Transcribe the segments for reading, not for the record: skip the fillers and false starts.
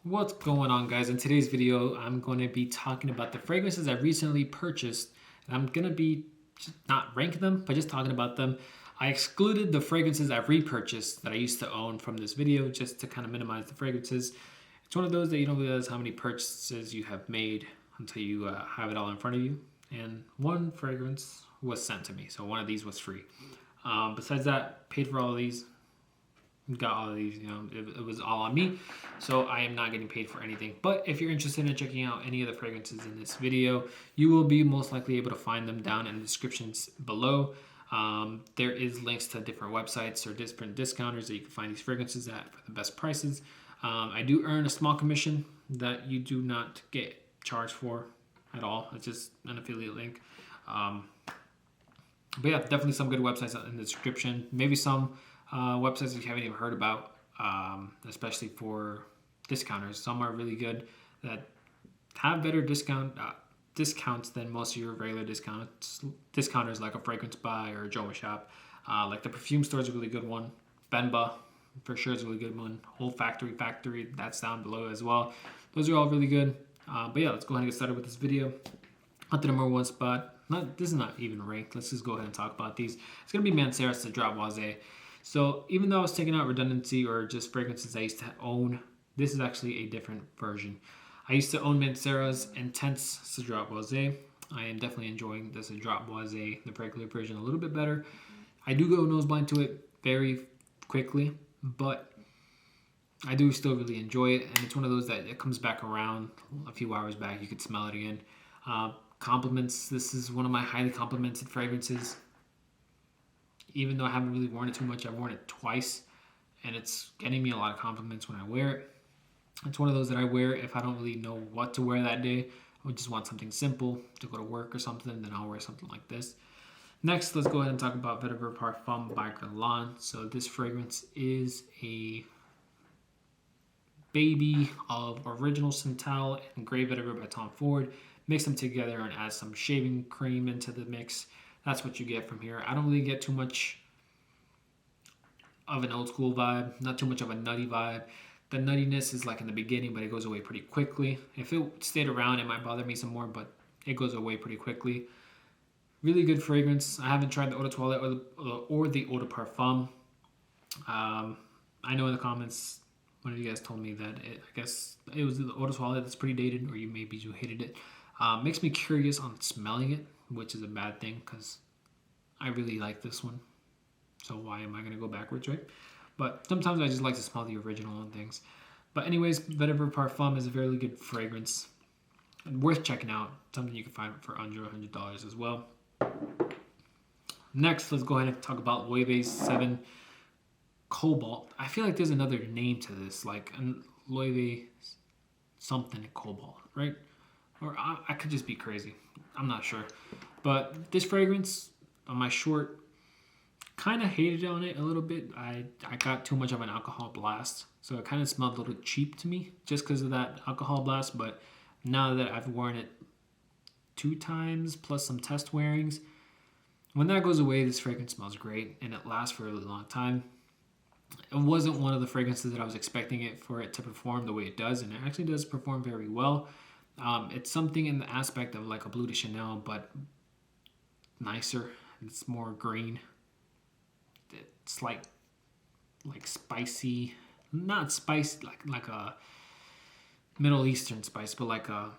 What's going on, guys? In today's video, I'm going to be talking about the fragrances I recently purchased, and I'm going to be just not ranking them, but just talking about them. I excluded the fragrances I've repurchased that I used to own from this video just to kind of minimize the fragrances. It's one of those that you don't realize how many purchases you have made until you have it all in front of you. And one fragrance was sent to me, so one of these was free. Besides that, paid for all of these, got all of these, it was all on me, so I am not getting paid for anything. But if you're interested in checking out any of the fragrances in this video, you will be most likely able to find them down in the descriptions below. There is links to different websites or different discounters that you can find these fragrances at for the best prices. I do earn a small commission that you do not get charged for at all. It's just an affiliate link. But yeah, definitely some good websites in the description. Maybe some websites that you haven't even heard about, especially for discounters. Some are really good that have better discounts than most of your regular discounters like a Fragrance Buy or a Joma Shop. Like the perfume store is a really good one. Benba for sure is a really good one. Whole Factory, that's down below as well. Those are all really good. But yeah, let's go ahead and get started with this video. At the number one spot, this is not even ranked. Let's just go ahead and talk about these. It's gonna be Mancera's Citrusy. So even though I was taking out redundancy or just fragrances I used to own, this is actually a different version. I used to own Mancera's Intense Citrusy. I am definitely enjoying the Citrusy, the regular version, a little bit better. I do go nose blind to it very quickly, but I do still really enjoy it, and it's one of those that it comes back around a few hours back. You could smell it again. Compliments. This is one of my highly complimented fragrances. Even though I haven't really worn it too much, I've worn it twice, and it's getting me a lot of compliments when I wear it. It's one of those that I wear if I don't really know what to wear that day. I just want something simple to go to work or something, then I'll wear something like this. Next, let's go ahead and talk about Vetiver Parfum by Cologne. So this fragrance is a baby of original Santal and Grey Vetiver by Tom Ford. Mix them together and add some shaving cream into the mix. That's what you get from here. I don't really get too much of an old school vibe, not too much of a nutty vibe. The nuttiness is like in the beginning, but it goes away pretty quickly. If it stayed around, it might bother me some more, but it goes away pretty quickly. Really good fragrance. I haven't tried the Eau de Toilette or the Eau de Parfum. I know in the comments, one of you guys told me that I guess it was the Eau de Toilette that's pretty dated, or maybe you hated it. Makes me curious on smelling it, which is a bad thing because I really like this one. So why am I going to go backwards, right? But sometimes I just like to smell the original on things. But anyways, Vetiver Parfum is a very good fragrance. And worth checking out. Something you can find for under $100 as well. Next, let's go ahead and talk about Loewe 7 Cobalt. I feel like there's another name to this, like Loewe something Cobalt, right? Or I could just be crazy. I'm not sure. But this fragrance, on my short, kind of hated on it a little bit. I got too much of an alcohol blast. So it kind of smelled a little cheap to me just because of that alcohol blast. But now that I've worn it 2 times plus some test wearings, when that goes away, this fragrance smells great. And it lasts for a really long time. It wasn't one of the fragrances that I was expecting it to perform the way it does. And it actually does perform very well. It's something in the aspect of like a Bleu de Chanel, but nicer. It's more green. It's like spicy, not spicy like a Middle Eastern spice, but like a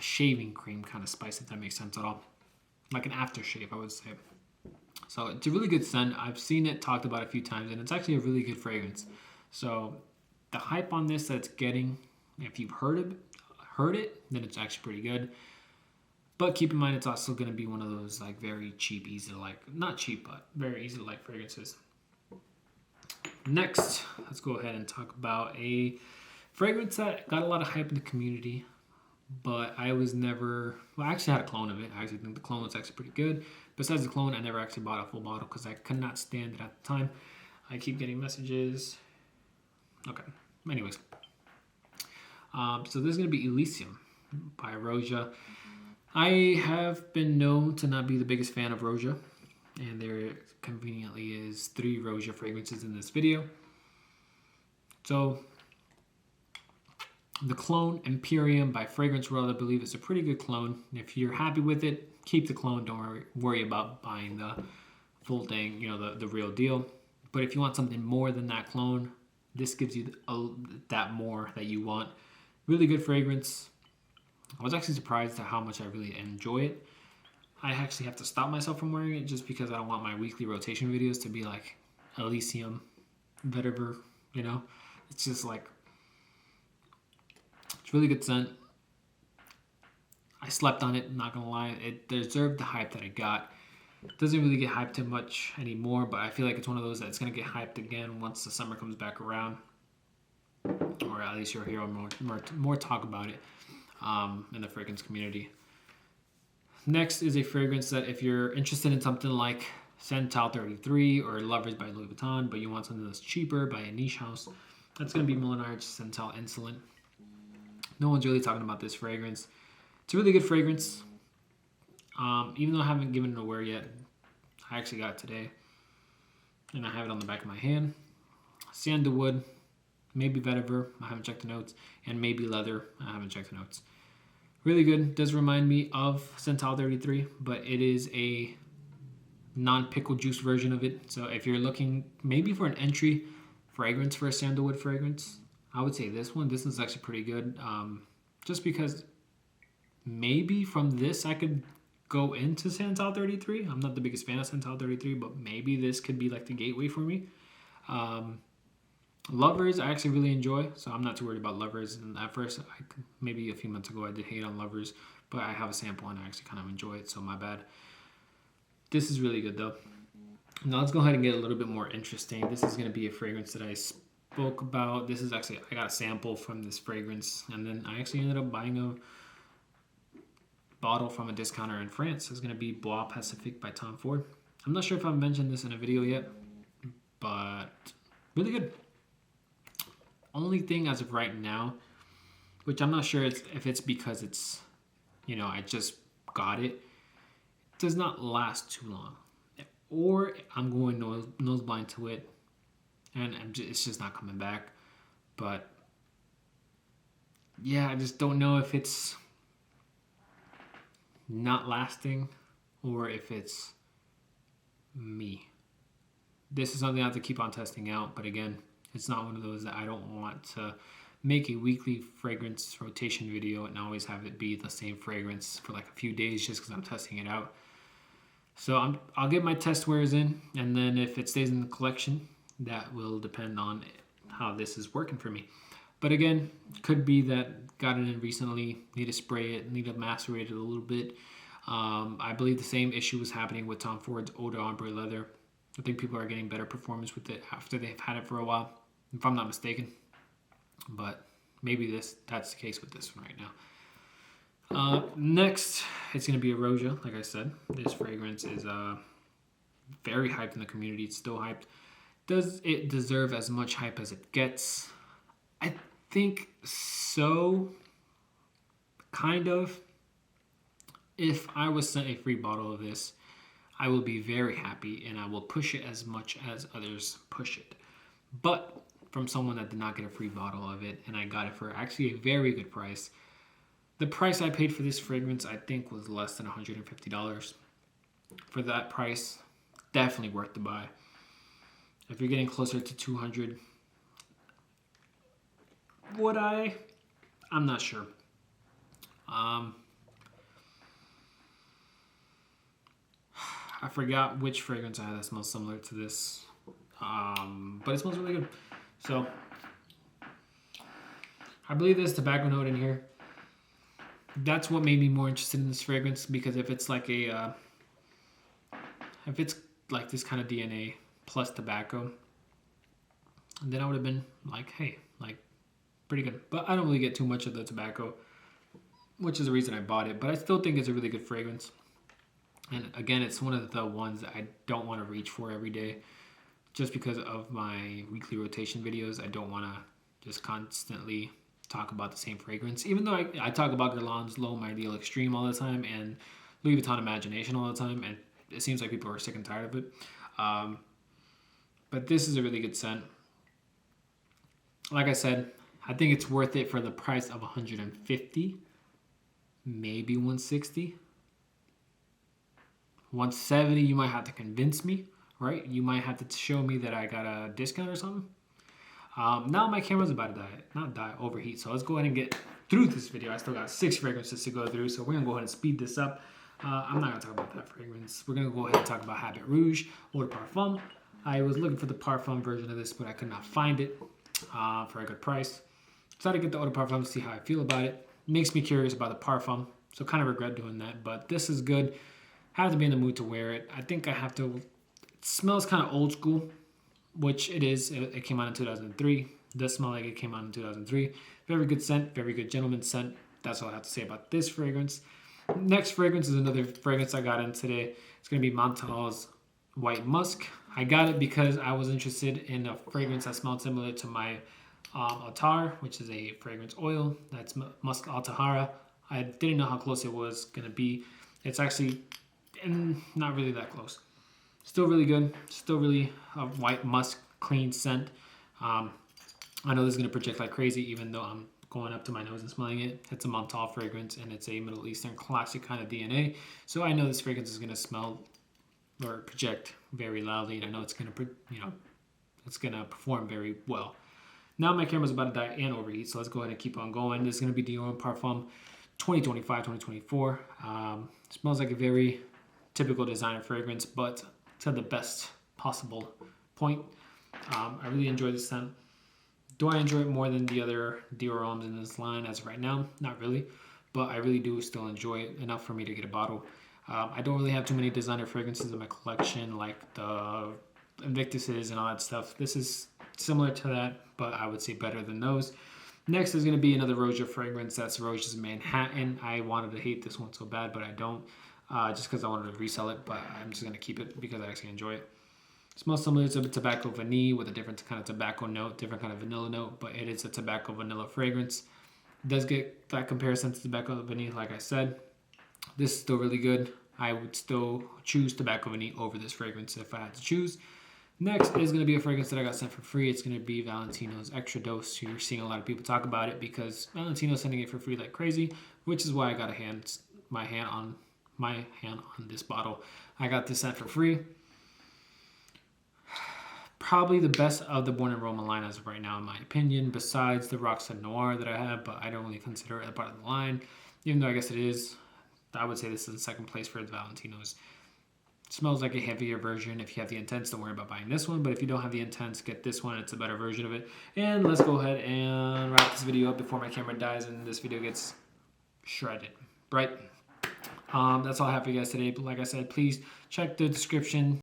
shaving cream kind of spice, if that makes sense at all. Like an aftershave, I would say. So it's a really good scent. I've seen it talked about a few times, and it's actually a really good fragrance. So the hype on this that it's getting, if you've heard it, then it's actually pretty good. But keep in mind, it's also going to be one of those like very cheap, easy to like, not cheap, but very easy to like fragrances. Next, let's go ahead and talk about a fragrance that got a lot of hype in the community, but I was never, well, I actually had a clone of it. I actually think the clone was actually pretty good. Besides the clone, I never actually bought a full bottle because I could not stand it at the time. I keep getting messages. Okay. Anyways, so this is going to be Elysium by Roja. I have been known to not be the biggest fan of Roja, and there conveniently is 3 Roja fragrances in this video. So the cologne Imperium by Fragrance World, I believe, is a pretty good cologne. If you're happy with it, keep the cologne. Don't worry about buying the full thing, the real deal. But if you want something more than that cologne, this gives you that more that you want. Really good fragrance. I was actually surprised at how much I really enjoy it. I actually have to stop myself from wearing it just because I don't want my weekly rotation videos to be like Elysium, Vetiver, It's just like, it's really good scent. I slept on it, not gonna lie. It deserved the hype that it got. It doesn't really get hyped too much anymore, but I feel like it's one of those that's gonna get hyped again once the summer comes back around. Or at least you'll hear more talk about it in the fragrance community. Next is a fragrance that if you're interested in something like Santal 33 or Lovers by Louis Vuitton, but you want something that's cheaper by a niche house, that's going to be Molinage Santal Insolent. No one's really talking about this fragrance. It's a really good fragrance. Even though I haven't given it away yet, I actually got it today. And I have it on the back of my hand. Sandalwood, maybe vetiver, I haven't checked the notes, and maybe leather, I haven't checked the notes. Really good. Does remind me of Santal 33, but it is a non-pickle juice version of it. So if you're looking maybe for an entry fragrance for a sandalwood fragrance, I would say this one. This one's actually pretty good. Just because maybe from this I could go into Santal 33. I'm not the biggest fan of Santal 33, but maybe this could be like the gateway for me. Lovers, I actually really enjoy, so I'm not too worried about Lovers. And at first, maybe a few months ago, I did hate on Lovers, but I have a sample and I actually kind of enjoy it, so my bad. This is really good, though. Now let's go ahead and get a little bit more interesting. This is going to be a fragrance that I spoke about. This is actually, I got a sample from this fragrance, and then I actually ended up buying a bottle from a discounter in France. It's going to be Bois Pacifique by Tom Ford. I'm not sure if I've mentioned this in a video yet, but really good. Only thing as of right now, which I'm not sure if it's because it's, I just got it, does not last too long. Or I'm going nose blind to it, and it's just not coming back. But, yeah, I just don't know if it's not lasting or if it's me. This is something I have to keep on testing out, but again, it's not one of those that I don't want to make a weekly fragrance rotation video and always have it be the same fragrance for like a few days just because I'm testing it out. So I'll get my test wears in, and then if it stays in the collection, that will depend on how this is working for me. But again, could be that got it in recently, need to spray it, need to macerate it a little bit. I believe the same issue was happening with Tom Ford's Eau d'Ombre leather. I think people are getting better performance with it after they've had it for a while, if I'm not mistaken. But maybe that's the case with this one right now. Next, it's going to be Erosia, like I said. This fragrance is very hyped in the community. It's still hyped. Does it deserve as much hype as it gets? I think so. Kind of. If I was sent a free bottle of this, I will be very happy and I will push it as much as others push it. But from someone that did not get a free bottle of it, and I got it for actually a very good price. The price I paid for this fragrance, I think, was less than $150. For that price, definitely worth the buy. If you're getting closer to $200, would I? I'm not sure. I forgot which fragrance I had that smells similar to this, but it smells really good. So I believe there's tobacco note in here. That's what made me more interested in this fragrance, because if it's like this kind of DNA plus tobacco, then I would have been like, hey, like pretty good. But I don't really get too much of the tobacco, which is the reason I bought it. But I still think it's a really good fragrance. And again, it's one of the ones that I don't want to reach for every day. Just because of my weekly rotation videos, I don't want to just constantly talk about the same fragrance. Even though I talk about Guerlain's L'Homme Ideal Extreme all the time and Louis Vuitton Imagination all the time, and it seems like people are sick and tired of it. But this is a really good scent. like I said, I think it's worth it for the price of 150, maybe 160. 170, you might have to convince me, right? You might have to show me that I got a discount or something. Now my camera's about to overheat. So let's go ahead and get through this video. I still got 6 fragrances to go through, so we're gonna go ahead and speed this up. I'm not gonna talk about that fragrance. We're gonna go ahead and talk about Habit Rouge Eau de Parfum. I was looking for the Parfum version of this, but I could not find it for a good price. Decided to get the Eau de Parfum to see how I feel about it. Makes me curious about the Parfum, so kind of regret doing that. But this is good. Have to be in the mood to wear it. I think I have to. It smells kind of old school, which it is. It came out in 2003. It does smell like it came out in 2003. Very good scent. Very good gentleman scent. That's all I have to say about this fragrance. Next fragrance is another fragrance I got in today. It's going to be Montal's White Musk. I got it because I was interested in a fragrance that smelled similar to my Altar, which is a fragrance oil. That's Musk Altahara. I didn't know how close it was going to be. It's actually not really that close. Still really good. Still really a white musk, clean scent. I know this is going to project like crazy, even though I'm going up to my nose and smelling it. It's a Montal fragrance, and it's a Middle Eastern classic kind of DNA. So I know this fragrance is going to smell or project very loudly, and I know it's going to, it's going to perform very well. Now my camera's about to die and overheat, so let's go ahead and keep on going. This is going to be Dior Parfum 2025-2024. Smells like a very typical designer fragrance, but to the best possible point. I really enjoy this scent. Do I enjoy it more than the other Dior Homes in this line as of right now? Not really, but I really do still enjoy it enough for me to get a bottle. I don't really have too many designer fragrances in my collection, like the Invictuses and all that stuff. This is similar to that, but I would say better than those. Next is going to be another Roja fragrance. That's Roja's Manhattan. I wanted to hate this one so bad, but I don't. Just because I wanted to resell it, but I'm just going to keep it because I actually enjoy it. It smells similar to tobacco vanille with a different kind of tobacco note, different kind of vanilla note, but it is a tobacco vanilla fragrance. It does get that comparison to tobacco vanille, like I said. This is still really good. I would still choose tobacco vanille over this fragrance if I had to choose. Next is going to be a fragrance that I got sent for free. It's going to be Valentino's Extra Dose. You're seeing a lot of people talk about it because Valentino's sending it for free like crazy, which is why I got my hand on this bottle. I got this sent for free. Probably the best of the Born in Roma line as of right now, in my opinion, besides the Roxanne Noir that I have, but I don't really consider it a part of the line, even though I guess it is. I would say this is in second place for the Valentinos. It smells like a heavier version. If you have the intents, don't worry about buying this one, but if you don't have the intents, get this one. It's a better version of it. And let's go ahead and wrap this video up before my camera dies and this video gets shredded, right? That's all I have for you guys today, but like I said, please check the description.